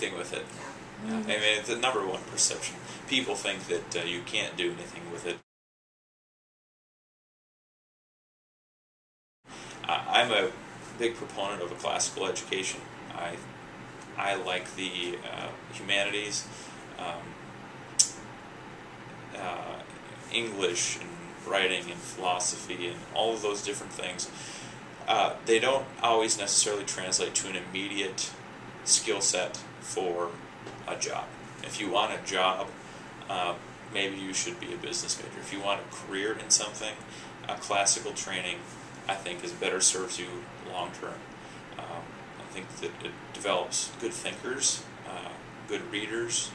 everything with it. I mean, it's the number one perception. People think that you can't do anything with it. I'm a big proponent of a classical education. I like the humanities, English and writing and philosophy and all of those different things. They don't always necessarily translate to an immediate skill set for a job. If you want a job, maybe you should be a business major. If you want a career in something, classical training, I think, better serves you long term. I think that it develops good thinkers, good readers,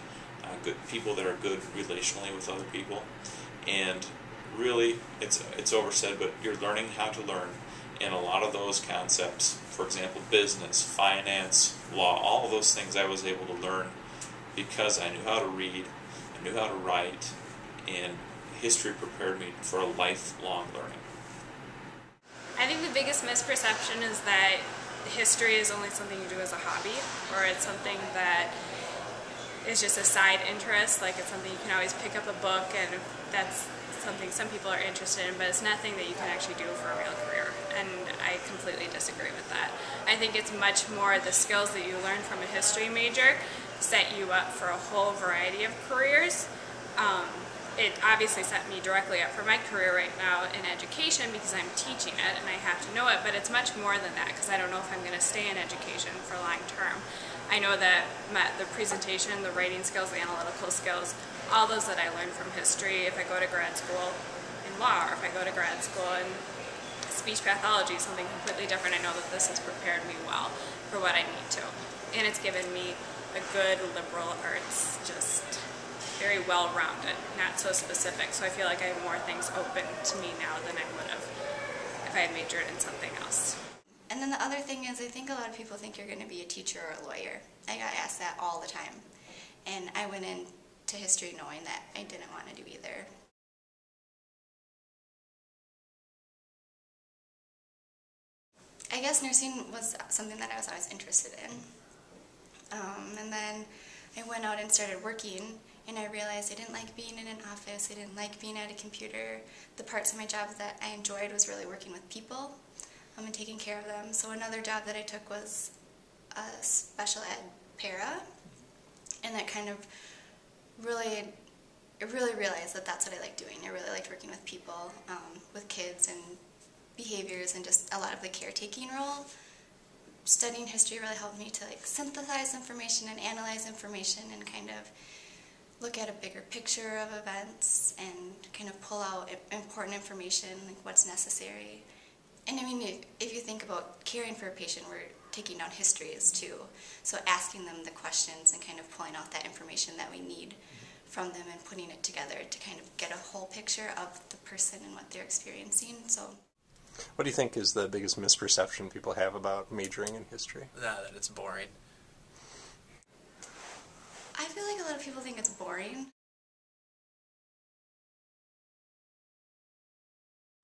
good people that are good relationally with other people, and really, it's oversaid, but you're learning how to learn. And a lot of those concepts, for example, business, finance, law, all of those things I was able to learn because I knew how to read, I knew how to write, and history prepared me for a lifelong learning. I think the biggest misperception is that history is only something you do as a hobby, or it's something that is just a side interest, like it's something you can always pick up a book and that's something some people are interested in, but it's nothing that you can actually do for a real career, and I completely disagree with that. I think it's much more the skills that you learn from a history major set you up for a whole variety of careers. It obviously set me directly up for my career right now in education because I'm teaching it and I have to know it, but it's much more than that because I don't know if I'm going to stay in education for long term. I know that the presentation, the writing skills, the analytical skills, all those that I learned from history, if I go to grad school in law or if I go to grad school in speech pathology, something completely different, I know that this has prepared me well for what I need to. And it's given me a good liberal arts, just very well-rounded, not so specific. So I feel like I have more things open to me now than I would have if I had majored in something else. And then the other thing is, I think a lot of people think you're going to be a teacher or a lawyer. I got asked that all the time. And I went into history knowing that I didn't want to do either. I guess nursing was something that I was always interested in. And then I went out and started working, and I realized I didn't like being in an office, I didn't like being at a computer. The parts of my job that I enjoyed was really working with people and taking care of them. So another job that I took was a special ed para, and that kind of I really realized that that's what I like doing. I really liked working with people, with kids and behaviors and just a lot of the caretaking role. Studying history really helped me to synthesize information and analyze information and kind of look at a bigger picture of events and kind of pull out important information, like what's necessary. And I mean, if you think about caring for a patient, we're taking down histories too. So asking them the questions and kind of pulling out that information that we need from them and putting it together to kind of get a whole picture of the person and what they're experiencing. So, what do you think is the biggest misperception people have about majoring in history? That it's boring. I feel like a lot of people think it's boring.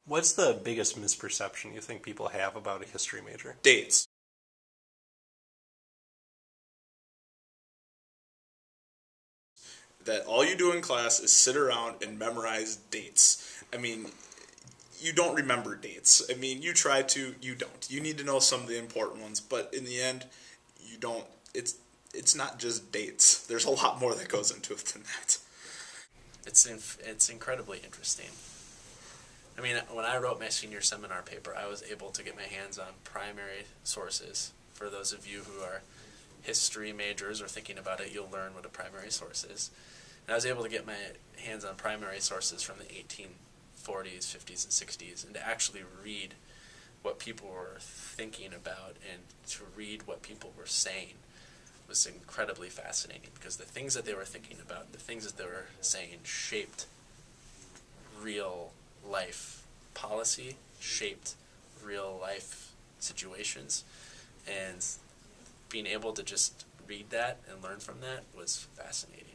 What's the biggest misperception you think people have about a history major? Dates. That all you do in class is sit around and memorize dates. I mean, you don't remember dates. I mean, you try to, you don't. You need to know some of the important ones, but in the end, you don't. It's not just dates. There's a lot more that goes into it than that. It's incredibly interesting. I mean, when I wrote my senior seminar paper, I was able to get my hands on primary sources. For those of you who are history majors or thinking about it, you'll learn what a primary source is. And I was able to get my hands on primary sources from the 1840s, 50s, and 60s, and to actually read what people were thinking about and to read what people were saying was incredibly fascinating, because the things that they were thinking about, the things that they were saying shaped real life policy, shaped real life situations, and being able to just read that and learn from that was fascinating.